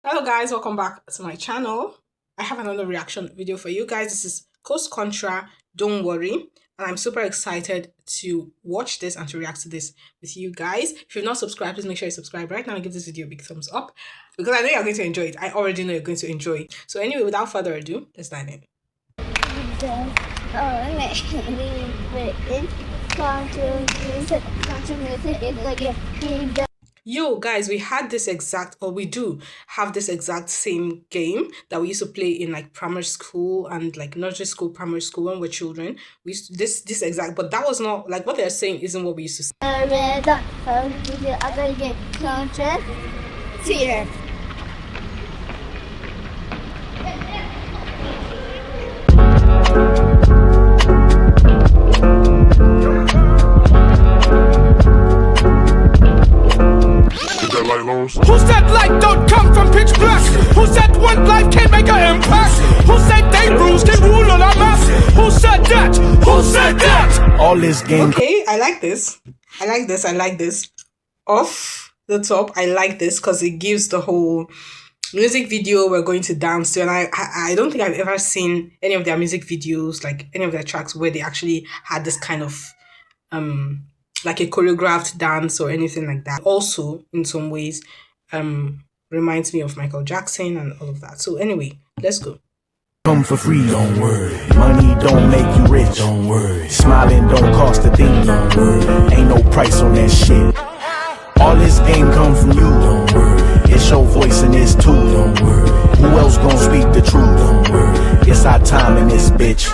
Hello guys, welcome back to my channel. I have another reaction video for you guys. This is Contra, Don't Worry, and I'm super excited to watch this and to react to this with you guys. If you've not subscribed, please make sure you subscribe right now and give this video a big thumbs up because I know you're going to enjoy it. I already know you're going to enjoy it. So anyway, without further ado, let's dive in. Yo guys, we do have this exact same game that we used to play in like primary school and like nursery school, primary school when we're children. We used to, this exact, but that was not like what they're saying isn't what we used to say. Who said light don't come from pitch black? Who said one life can make an impact? Who said they rules can rule on our mass? Who said that? Who said that? All this game. Okay, I like this. I like this. Off the top, I like this because it gives the whole music video we're going to dance to, and I don't think I've ever seen any of their music videos, like any of their tracks, where they actually had this kind of like a choreographed dance or anything like that. Also, in some ways, reminds me of Michael Jackson and all of that. So anyway, let's go. Come for free, don't worry. Money don't make you rich, don't worry. Smiling don't cost a thing, don't worry. Ain't no price on that shit. All this game come from you, don't worry. It's your voice and it's too, don't worry. Who else gon' speak the truth, don't worry. It's our time in this bitch.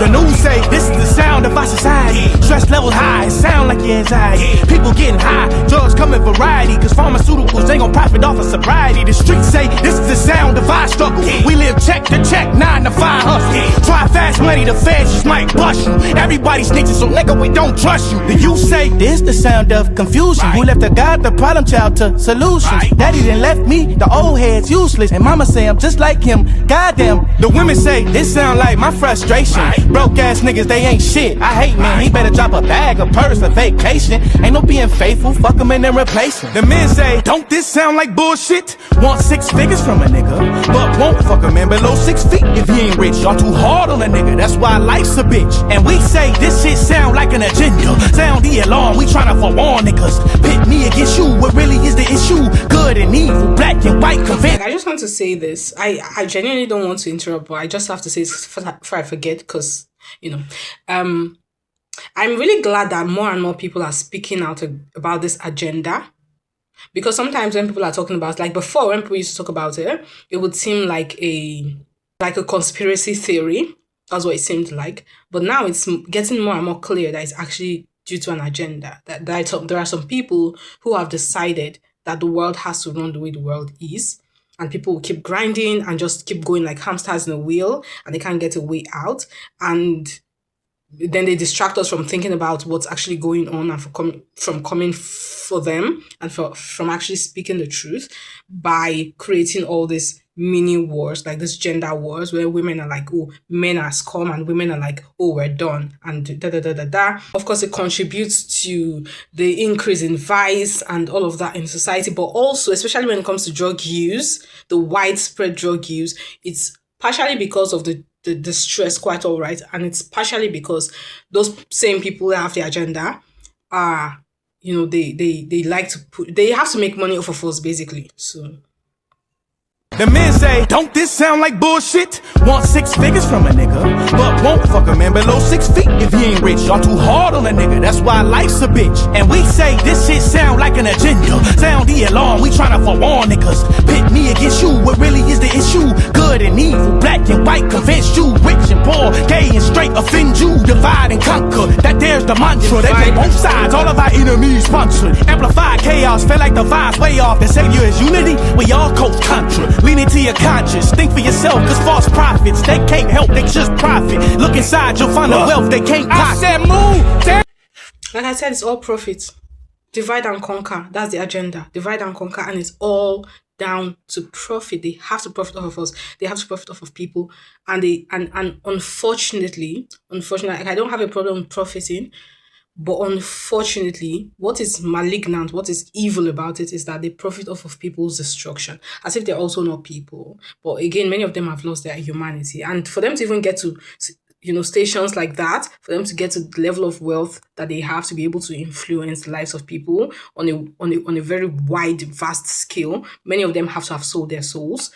The news say this is the sound of our society. Stress levels high, sound like your anxiety. People getting high, drugs come in variety. Cause pharmaceuticals ain't gon' profit off of sobriety. The streets say this is the sound of our struggle. We live check to check, 9 to 5 hustle. Try fast money, the feds just might bust you. Everybody snitching, so nigga, we don't trust you. The youth say this the sound of confusion. Who left the God, the problem child to solutions. Daddy then left me, the old head's useless. And mama say I'm just like him, goddamn. The women say this sound like my frustration. Broke ass niggas, they ain't shit. I hate man, he better drop a bag, a purse, a vacation. Ain't no being faithful, fuck him and then replace him. The men say, don't this sound like bullshit? Want 6 figures from a nigga, but won't fuck a man below 6 feet if he ain't rich. Y'all too hard on a nigga, that's why life's a bitch. And we say this shit sound like an agenda. Sound the alarm, we tryna forewarn niggas. Pit me against you, what really is the issue? Good and evil, black and white, convinced. I just want to say this. I genuinely don't want to interrupt, but I just have to say this before I forget, because you know, I'm really glad that more and more people are speaking out about this agenda, because sometimes when people are talking about, like before when people used to talk about it, it would seem like a conspiracy theory. That's what it seemed like. But now it's getting more and more clear that it's actually due to an agenda. That there are some people who have decided that the world has to run the way the world is. And people will keep grinding and just keep going like hamsters in a wheel, and they can't get a way out. And then they distract us from thinking about what's actually going on and from coming for them and from actually speaking the truth by creating all these mini wars, like this gender wars, where women are like, oh, men are scum, and women are like, oh, we're done, and da da da da da. Of course, it contributes to the increase in vice and all of that in society, but also, especially when it comes to drug use, the widespread drug use, it's partially because of the stress, quite all right, and it's partially because those same people that have the agenda are, you know, they like to they have to make money off of us, basically. So the men say, don't this sound like bullshit? Want 6 figures from a nigga, but won't fuck a man below 6 feet if he ain't rich. Y'all too hard on a nigga, that's why life's a bitch. And we say this shit sound like an agenda. Sound the alarm, we tryna forewarn niggas. Pit me against you, what really is the issue? Good and evil, black and white, convince you. Rich and poor, gay and straight, offend you. Divide and conquer, that there's the mantra. They play both sides, all of our enemies sponsored. Amplify chaos, feel like the vibe's way off. The savior is unity, we all coach Contra. Lean into your conscience, think for yourself, cause false prophets, they can't help, they just profit. Look inside, you'll find the wealth they can't pocket. I said move. Like I said, it's all profit. Divide and conquer, that's the agenda. Divide and conquer, and it's all down to profit. They have to profit off of us. They have to profit off of people. And unfortunately, like, I don't have a problem with profiting, but unfortunately, what is malignant, what is evil about it is that they profit off of people's destruction, as if they're also not people. But again, many of them have lost their humanity. And for them to even get to, stations like that, for them to get to the level of wealth that they have to be able to influence the lives of people on a very wide, vast scale, many of them have to have sold their souls.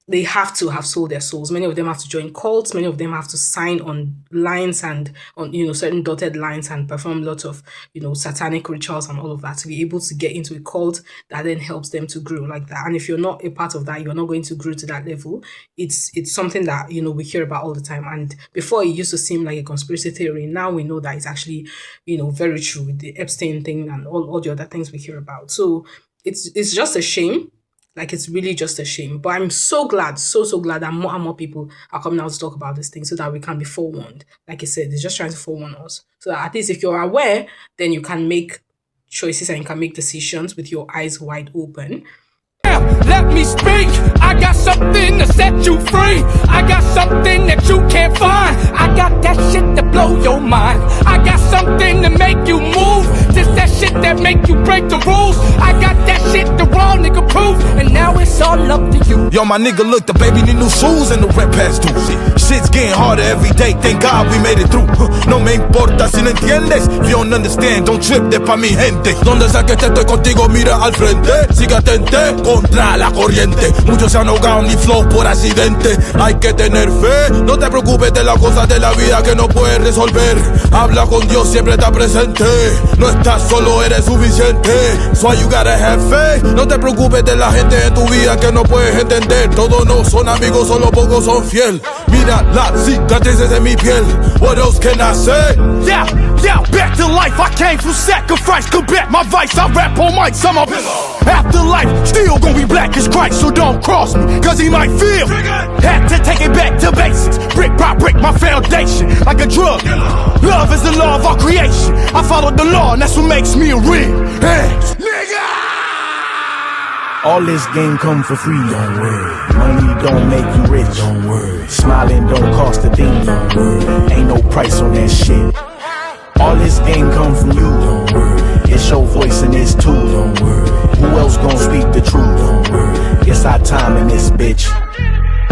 They have to have sold their souls. Many of them have to join cults. Many of them have to sign on lines and on, certain dotted lines and perform lots of, satanic rituals and all of that to be able to get into a cult that then helps them to grow like that. And if you're not a part of that, you're not going to grow to that level. It's something that, we hear about all the time. And before it used to seem like a conspiracy theory, now we know that it's actually, very true with the Epstein thing and all the other things we hear about. So it's just a shame. Like, it's really just a shame. But I'm so glad, so glad that more and more people are coming out to talk about this thing so that we can be forewarned. Like I said, it's just trying to forewarn us. So that at least if you're aware, then you can make choices and you can make decisions with your eyes wide open. Let me speak. I got something to set you free. I got something that you can't find. I got that shit to blow your mind. I got something to make you move. Just that shit that make you break the rules. I got that shit the raw nigga proof. And now it's all up to you. Yo, my nigga, look, the baby need new shoes and the red pants too. Shit's getting harder every day. Thank God we made it through. No me importa si no entiendes. If you don't understand, don't trip de pa mi gente. Donde sea que estoy contigo, mira al frente. Siga atente contra la corriente. Muchos se han ahogado en mi flow por accidente. Hay que tener fe. No te preocupes de las cosas de la vida que no puedes resolver. Habla con Dios, siempre está presente. No estás solo, eres suficiente. So you gotta have faith. No te preocupes de la gente en tu vida que no puedes entender. Todos no son amigos, solo pocos son fiel. Mira las cicatrices en mi piel. What else can I say? Yeah, back to life. I came from sacrifice. Combat my vice. I rap on mics. I'm a afterlife. Still gonna be black as Christ. So don't cross me, cause he might feel. Had to take it back to basics. Brick by brick, my foundation. Like a drug. Love is the law of our creation. I follow the law, and that's what makes me a real nigga. All this game come for free, don't worry. Money don't make you rich, don't worry. Smiling don't cost a thing, don't worry. Ain't no price on that shit. All this game come from you, don't worry. It's your voice and it's too, don't worry. Who else gon' speak the truth, don't worry. It's our time in this bitch.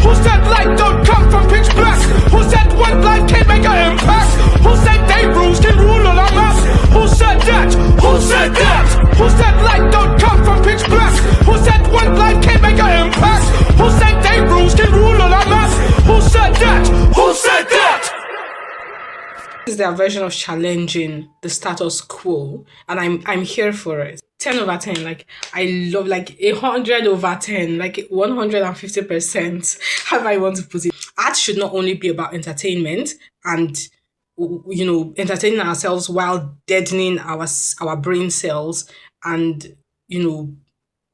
Who said light don't come from pitch black? Who said one life can't make an impact? Who said they rules can rule on our maps? Who said that? Who said that? Who said light don't come from pitch black? Who said one life can't make an impact? Who said they rules can rule on our maps? Who said that? Who said that? This is their version of challenging the status quo, and I'm here for it. 10 over 10, like, I love, like, 100 over 10, like 150%, however I want to put it. Art should not only be about entertainment and, entertaining ourselves while deadening our brain cells and,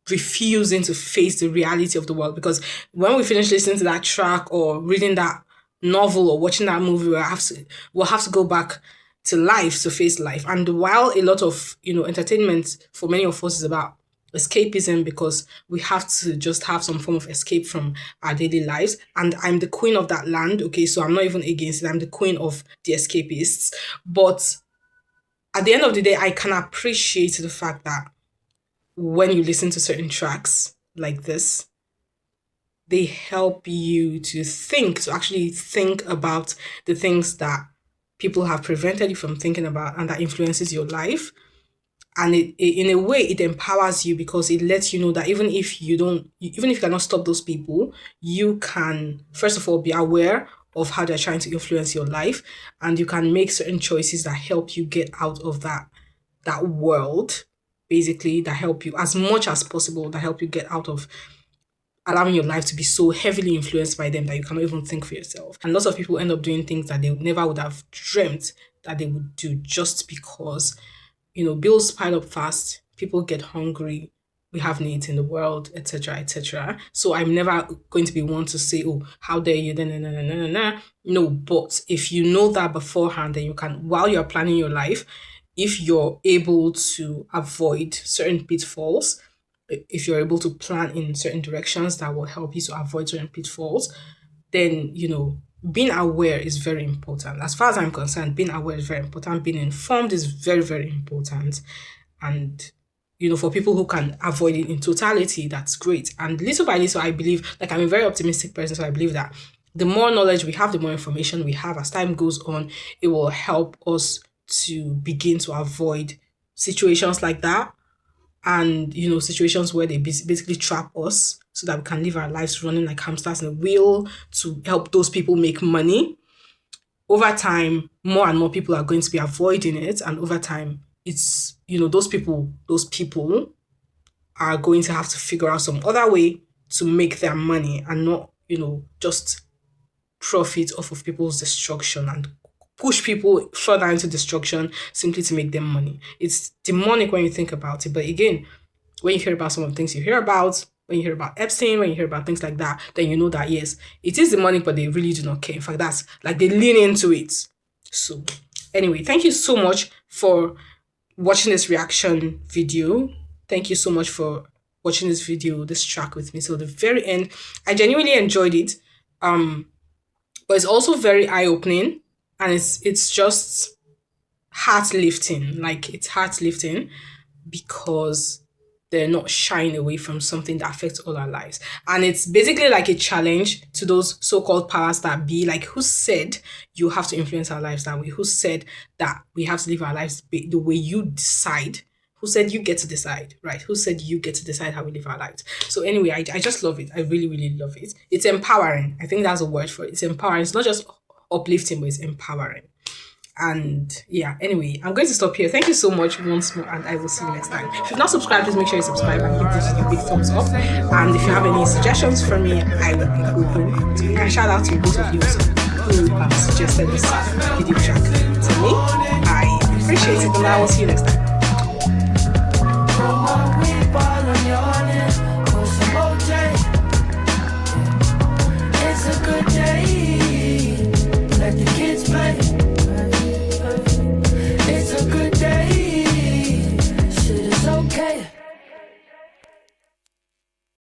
refusing to face the reality of the world. Because when we finish listening to that track or reading that novel or watching that movie, we'll have to go back to life, to face life. And while a lot of, entertainment for many of us is about escapism, because we have to just have some form of escape from our daily lives. And I'm the queen of that land, okay? So I'm not even against it. I'm the queen of the escapists. But at the end of the day, I can appreciate the fact that when you listen to certain tracks like this, they help you to actually think about the things that people have prevented you from thinking about and that influences your life. And in a way, it empowers you because it lets you know that even if you cannot stop those people, you can, first of all, be aware of how they're trying to influence your life, and you can make certain choices that help you get out of that world, basically, that help you as much as possible, that help you get out of allowing your life to be so heavily influenced by them that you cannot even think for yourself. And lots of people end up doing things that they never would have dreamt that they would do just because, bills pile up fast, people get hungry, we have needs in the world, etc., etc. So I'm never going to be one to say, oh, how dare you, no, but if you know that beforehand, then you can, while you're planning your life, if you're able to avoid certain pitfalls, if you're able to plan in certain directions that will help you to avoid certain pitfalls, then, being aware is very important. As far as I'm concerned, being aware is very important. Being informed is very, very important. And, for people who can avoid it in totality, that's great. And little by little, I believe, like, I'm a very optimistic person, so I believe that the more knowledge we have, the more information we have, as time goes on, it will help us to begin to avoid situations like that. And, situations where they basically trap us so that we can live our lives running like hamsters in a wheel to help those people make money. Over time, more and more people are going to be avoiding it. And over time, it's, those people are going to have to figure out some other way to make their money and not, just profit off of people's destruction and push people further into destruction simply to make them money. It's demonic when you think about it. But again, when you hear about some of the things you hear about, when you hear about Epstein, when you hear about things like that, then you know that, yes, it is demonic, but they really do not care. In fact, that's like they lean into it. So anyway, thank you so much for watching this reaction video. Thank you so much for watching this video, this track with me till the very end. I genuinely enjoyed it. But it's also very eye-opening. And it's just heart-lifting. Like, it's heart-lifting because they're not shying away from something that affects all our lives. And it's basically like a challenge to those so-called powers that be. Like, who said you have to influence our lives that way? Who said that we have to live our lives the way you decide? Who said you get to decide, right? Who said you get to decide how we live our lives? So anyway, I just love it. I really, really love it. It's empowering. I think that's a word for it. It's empowering. It's not just uplifting, but it's empowering. And yeah, anyway, I'm going to stop here. Thank you so much once more, and I will see you next time. If you've not subscribed, please make sure you subscribe and give this a big thumbs up. And if you have any suggestions for me, I will be open to it. And shout out to both of you who suggested this video track to me. I appreciate it, and I will see you next time.